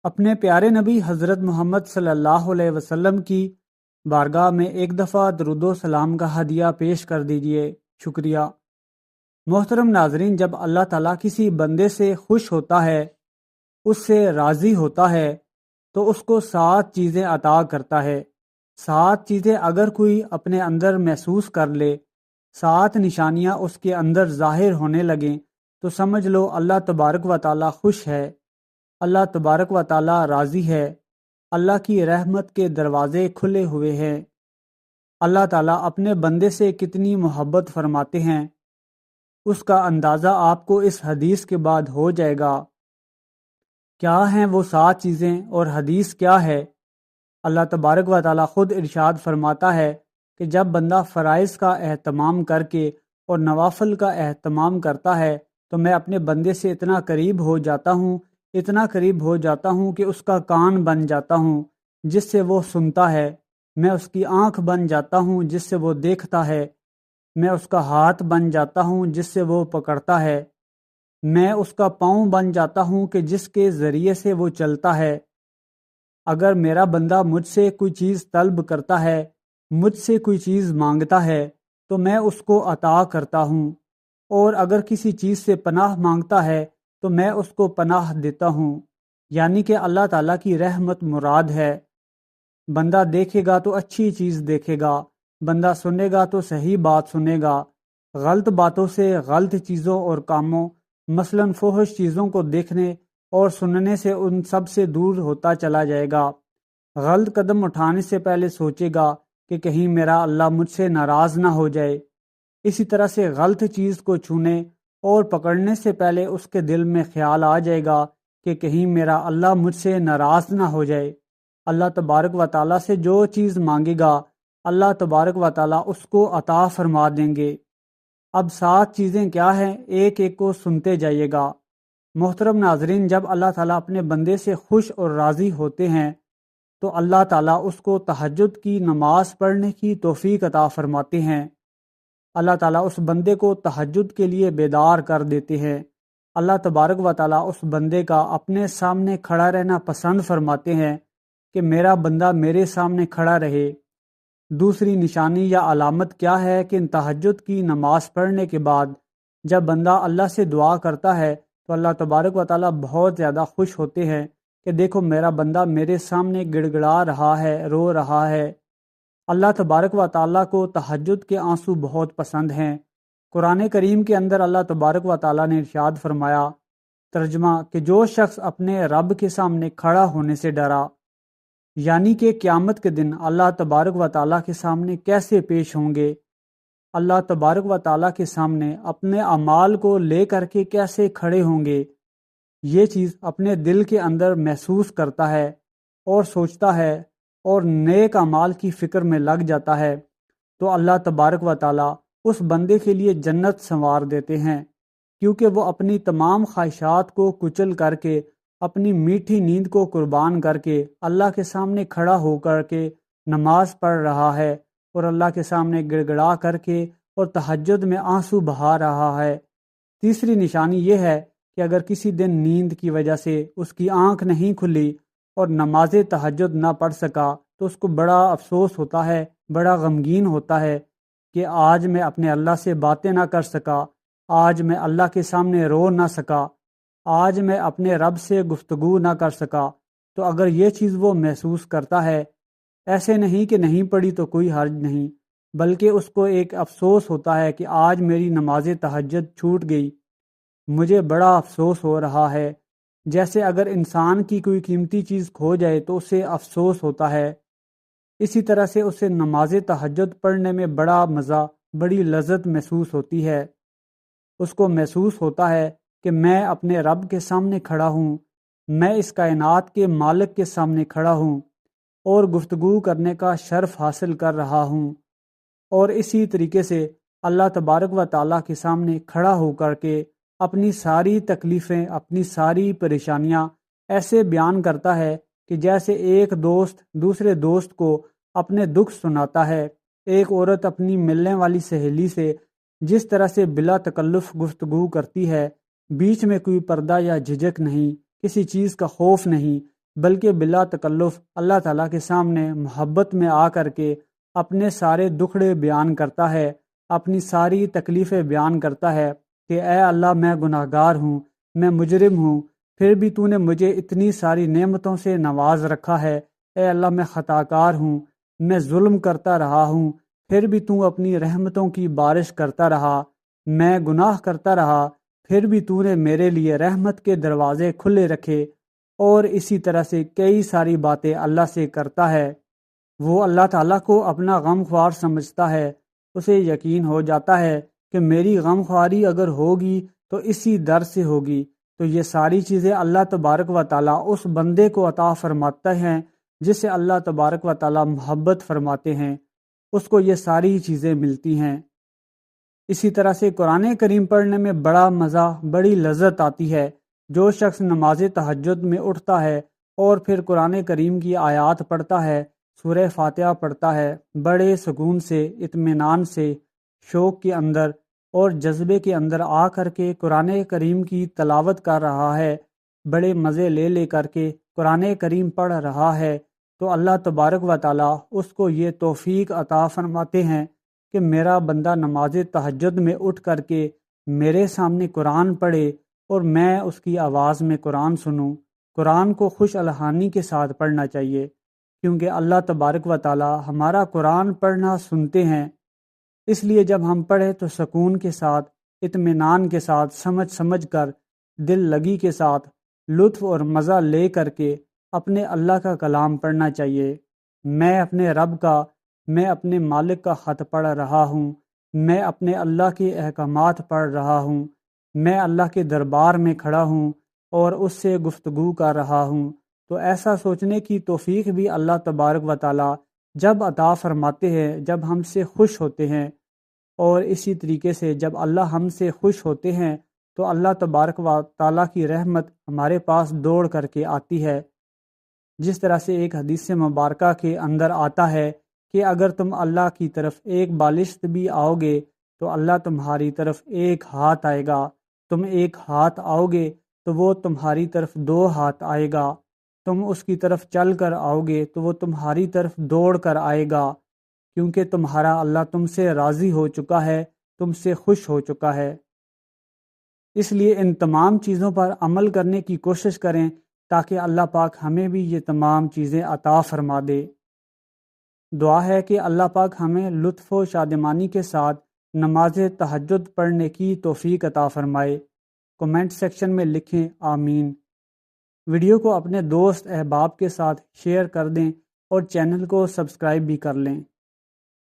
اپنے پیارے نبی حضرت محمد صلی اللہ علیہ وسلم کی بارگاہ میں ایک دفعہ درود و سلام کا ہدیہ پیش کر دیجئے۔ شکریہ۔ محترم ناظرین، جب اللہ تعالیٰ کسی بندے سے خوش ہوتا ہے، اس سے راضی ہوتا ہے، تو اس کو 7 چیزیں عطا کرتا ہے۔ 7 چیزیں اگر کوئی اپنے اندر محسوس کر لے، 7 نشانیاں اس کے اندر ظاہر ہونے لگیں، تو سمجھ لو اللہ تبارک و تعالیٰ خوش ہے، اللہ تبارک و تعالیٰ راضی ہے، اللہ کی رحمت کے دروازے کھلے ہوئے ہیں۔ اللہ تعالیٰ اپنے بندے سے کتنی محبت فرماتے ہیں، اس کا اندازہ آپ کو اس حدیث کے بعد ہو جائے گا۔ کیا ہیں وہ 7 چیزیں اور حدیث کیا ہے؟ اللہ تبارک و تعالیٰ خود ارشاد فرماتا ہے کہ جب بندہ فرائض کا اہتمام کر کے اور نوافل کا اہتمام کرتا ہے تو میں اپنے بندے سے اتنا قریب ہو جاتا ہوں، اتنا قریب ہو جاتا ہوں کہ اس کا کان بن جاتا ہوں جس سے وہ سنتا ہے، میں اس کی آنکھ بن جاتا ہوں جس سے وہ دیکھتا ہے، میں اس کا ہاتھ بن جاتا ہوں جس سے وہ پکڑتا ہے، میں اس کا پاؤں بن جاتا ہوں کہ جس کے ذریعے سے وہ چلتا ہے۔ اگر میرا بندہ مجھ سے کوئی چیز طلب کرتا ہے، مجھ سے کوئی چیز مانگتا ہے تو میں اس کو عطا کرتا ہوں، اور اگر کسی چیز سے پناہ مانگتا ہے تو میں اس کو پناہ دیتا ہوں۔ یعنی کہ اللہ تعالیٰ کی رحمت مراد ہے۔ بندہ دیکھے گا تو اچھی چیز دیکھے گا، بندہ سنے گا تو صحیح بات سنے گا، غلط باتوں سے، غلط چیزوں اور کاموں مثلاً فحش چیزوں کو دیکھنے اور سننے سے ان سب سے دور ہوتا چلا جائے گا۔ غلط قدم اٹھانے سے پہلے سوچے گا کہ کہیں میرا اللہ مجھ سے ناراض نہ ہو جائے۔ اسی طرح سے غلط چیز کو چھونے اور پکڑنے سے پہلے اس کے دل میں خیال آ جائے گا کہ کہیں میرا اللہ مجھ سے ناراض نہ ہو جائے۔ اللہ تبارک و تعالیٰ سے جو چیز مانگے گا اللہ تبارک و تعالیٰ اس کو عطا فرما دیں گے۔ اب 7 چیزیں کیا ہیں، ایک ایک کو سنتے جائیے گا۔ محترم ناظرین، جب اللہ تعالیٰ اپنے بندے سے خوش اور راضی ہوتے ہیں تو اللہ تعالیٰ اس کو تہجد کی نماز پڑھنے کی توفیق عطا فرماتے ہیں۔ اللہ تعالیٰ اس بندے کو تہجد کے لیے بیدار کر دیتے ہیں۔ اللہ تبارک و تعالیٰ اس بندے کا اپنے سامنے کھڑا رہنا پسند فرماتے ہیں کہ میرا بندہ میرے سامنے کھڑا رہے۔ دوسری نشانی یا علامت کیا ہے کہ تہجد کی نماز پڑھنے کے بعد جب بندہ اللہ سے دعا کرتا ہے تو اللہ تبارک و تعالیٰ بہت زیادہ خوش ہوتے ہیں کہ دیکھو میرا بندہ میرے سامنے گڑ گڑا رہا ہے، رو رہا ہے۔ اللہ تبارک و تعالیٰ کو تہجد کے آنسو بہت پسند ہیں۔ قرآن کریم کے اندر اللہ تبارک و تعالیٰ نے ارشاد فرمایا، ترجمہ، کہ جو شخص اپنے رب کے سامنے کھڑا ہونے سے ڈرا، یعنی کہ قیامت کے دن اللہ تبارک و تعالیٰ کے سامنے کیسے پیش ہوں گے، اللہ تبارک و تعالیٰ کے سامنے اپنے اعمال کو لے کر کے کیسے کھڑے ہوں گے، یہ چیز اپنے دل کے اندر محسوس کرتا ہے اور سوچتا ہے اور نیک اعمال کی فکر میں لگ جاتا ہے تو اللہ تبارک و تعالیٰ اس بندے کے لیے جنت سنوار دیتے ہیں، کیونکہ وہ اپنی تمام خواہشات کو کچل کر کے، اپنی میٹھی نیند کو قربان کر کے اللہ کے سامنے کھڑا ہو کر کے نماز پڑھ رہا ہے اور اللہ کے سامنے گڑ گڑا کر کے اور تہجد میں آنسو بہا رہا ہے۔ تیسری نشانی یہ ہے کہ اگر کسی دن نیند کی وجہ سے اس کی آنکھ نہیں کھلی اور نماز تہجد نہ پڑھ سکا تو اس کو بڑا افسوس ہوتا ہے، بڑا غمگین ہوتا ہے کہ آج میں اپنے اللہ سے باتیں نہ کر سکا، آج میں اللہ کے سامنے رو نہ سکا، آج میں اپنے رب سے گفتگو نہ کر سکا۔ تو اگر یہ چیز وہ محسوس کرتا ہے، ایسے نہیں کہ نہیں پڑھی تو کوئی حرج نہیں، بلکہ اس کو ایک افسوس ہوتا ہے کہ آج میری نماز تہجد چھوٹ گئی، مجھے بڑا افسوس ہو رہا ہے۔ جیسے اگر انسان کی کوئی قیمتی چیز کھو جائے تو اسے افسوس ہوتا ہے، اسی طرح سے اسے نماز تہجد پڑھنے میں بڑا مزہ، بڑی لذت محسوس ہوتی ہے۔ اس کو محسوس ہوتا ہے کہ میں اپنے رب کے سامنے کھڑا ہوں، میں اس کائنات کے مالک کے سامنے کھڑا ہوں اور گفتگو کرنے کا شرف حاصل کر رہا ہوں، اور اسی طریقے سے اللہ تبارک و تعالیٰ کے سامنے کھڑا ہو کر کے اپنی ساری تکلیفیں، اپنی ساری پریشانیاں ایسے بیان کرتا ہے کہ جیسے ایک دوست دوسرے دوست کو اپنے دکھ سناتا ہے، ایک عورت اپنی ملنے والی سہیلی سے جس طرح سے بلا تکلف گفتگو کرتی ہے، بیچ میں کوئی پردہ یا جھجک نہیں، کسی چیز کا خوف نہیں، بلکہ بلا تکلف اللہ تعالیٰ کے سامنے محبت میں آ کر کے اپنے سارے دکھڑے بیان کرتا ہے، اپنی ساری تکلیفیں بیان کرتا ہے کہ اے اللہ میں گناہ گار ہوں، میں مجرم ہوں، پھر بھی تو نے مجھے اتنی ساری نعمتوں سے نواز رکھا ہے۔ اے اللہ میں خطا کار ہوں، میں ظلم کرتا رہا ہوں، پھر بھی تو اپنی رحمتوں کی بارش کرتا رہا، میں گناہ کرتا رہا، پھر بھی تو نے میرے لیے رحمت کے دروازے کھلے رکھے۔ اور اسی طرح سے کئی ساری باتیں اللہ سے کرتا ہے۔ وہ اللہ تعالیٰ کو اپنا غم خوار سمجھتا ہے، اسے یقین ہو جاتا ہے کہ میری غم خواری اگر ہوگی تو اسی در سے ہوگی، تو یہ ساری چیزیں اللہ تبارک و تعالیٰ اس بندے کو عطا فرماتے ہیں جس سے اللہ تبارک و تعالیٰ محبت فرماتے ہیں، اس کو یہ ساری چیزیں ملتی ہیں۔ اسی طرح سے قرآن کریم پڑھنے میں بڑا مزہ، بڑی لذت آتی ہے۔ جو شخص نماز تہجد میں اٹھتا ہے اور پھر قرآن کریم کی آیات پڑھتا ہے، سورہ فاتحہ پڑھتا ہے، بڑے سکون سے، اطمینان سے، شوق کے اندر اور جذبے کے اندر آ کر کے قرآن کریم کی تلاوت کر رہا ہے، بڑے مزے لے لے کر کے قرآن کریم پڑھ رہا ہے، تو اللہ تبارک و تعالیٰ اس کو یہ توفیق عطا فرماتے ہیں کہ میرا بندہ نماز تہجد میں اٹھ کر کے میرے سامنے قرآن پڑھے اور میں اس کی آواز میں قرآن سنوں۔ قرآن کو خوش الحانی کے ساتھ پڑھنا چاہیے، کیونکہ اللہ تبارک و تعالیٰ ہمارا قرآن پڑھنا سنتے ہیں۔ اس لیے جب ہم پڑھیں تو سکون کے ساتھ، اطمینان کے ساتھ، سمجھ کر، دل لگی کے ساتھ، لطف اور مزہ لے کر کے اپنے اللہ کا کلام پڑھنا چاہیے۔ میں اپنے رب کا، میں اپنے مالک کا خط پڑھ رہا ہوں، میں اپنے اللہ کے احکامات پڑھ رہا ہوں، میں اللہ کے دربار میں کھڑا ہوں اور اس سے گفتگو کر رہا ہوں۔ تو ایسا سوچنے کی توفیق بھی اللہ تبارک و تعالیٰ جب عطا فرماتے ہیں، جب ہم سے خوش ہوتے ہیں، اور اسی طریقے سے جب اللہ ہم سے خوش ہوتے ہیں تو اللہ تبارک و تعالیٰ کی رحمت ہمارے پاس دوڑ کر کے آتی ہے۔ جس طرح سے ایک حدیث مبارکہ کے اندر آتا ہے کہ اگر تم اللہ کی طرف ایک بالشت بھی آؤ گے تو اللہ تمہاری طرف ایک ہاتھ آئے گا، تم ایک ہاتھ آؤ گے تو وہ تمہاری طرف دو ہاتھ آئے گا، تم اس کی طرف چل کر آؤ گے تو وہ تمہاری طرف دوڑ کر آئے گا، کیونکہ تمہارا اللہ تم سے راضی ہو چکا ہے، تم سے خوش ہو چکا ہے۔ اس لیے ان تمام چیزوں پر عمل کرنے کی کوشش کریں تاکہ اللہ پاک ہمیں بھی یہ تمام چیزیں عطا فرما دے۔ دعا ہے کہ اللہ پاک ہمیں لطف و شادمانی کے ساتھ نماز تہجد پڑھنے کی توفیق عطا فرمائے۔ کمنٹ سیکشن میں لکھیں آمین۔ ویڈیو کو اپنے دوست احباب کے ساتھ شیئر کر دیں اور چینل کو سبسکرائب بھی کر لیں۔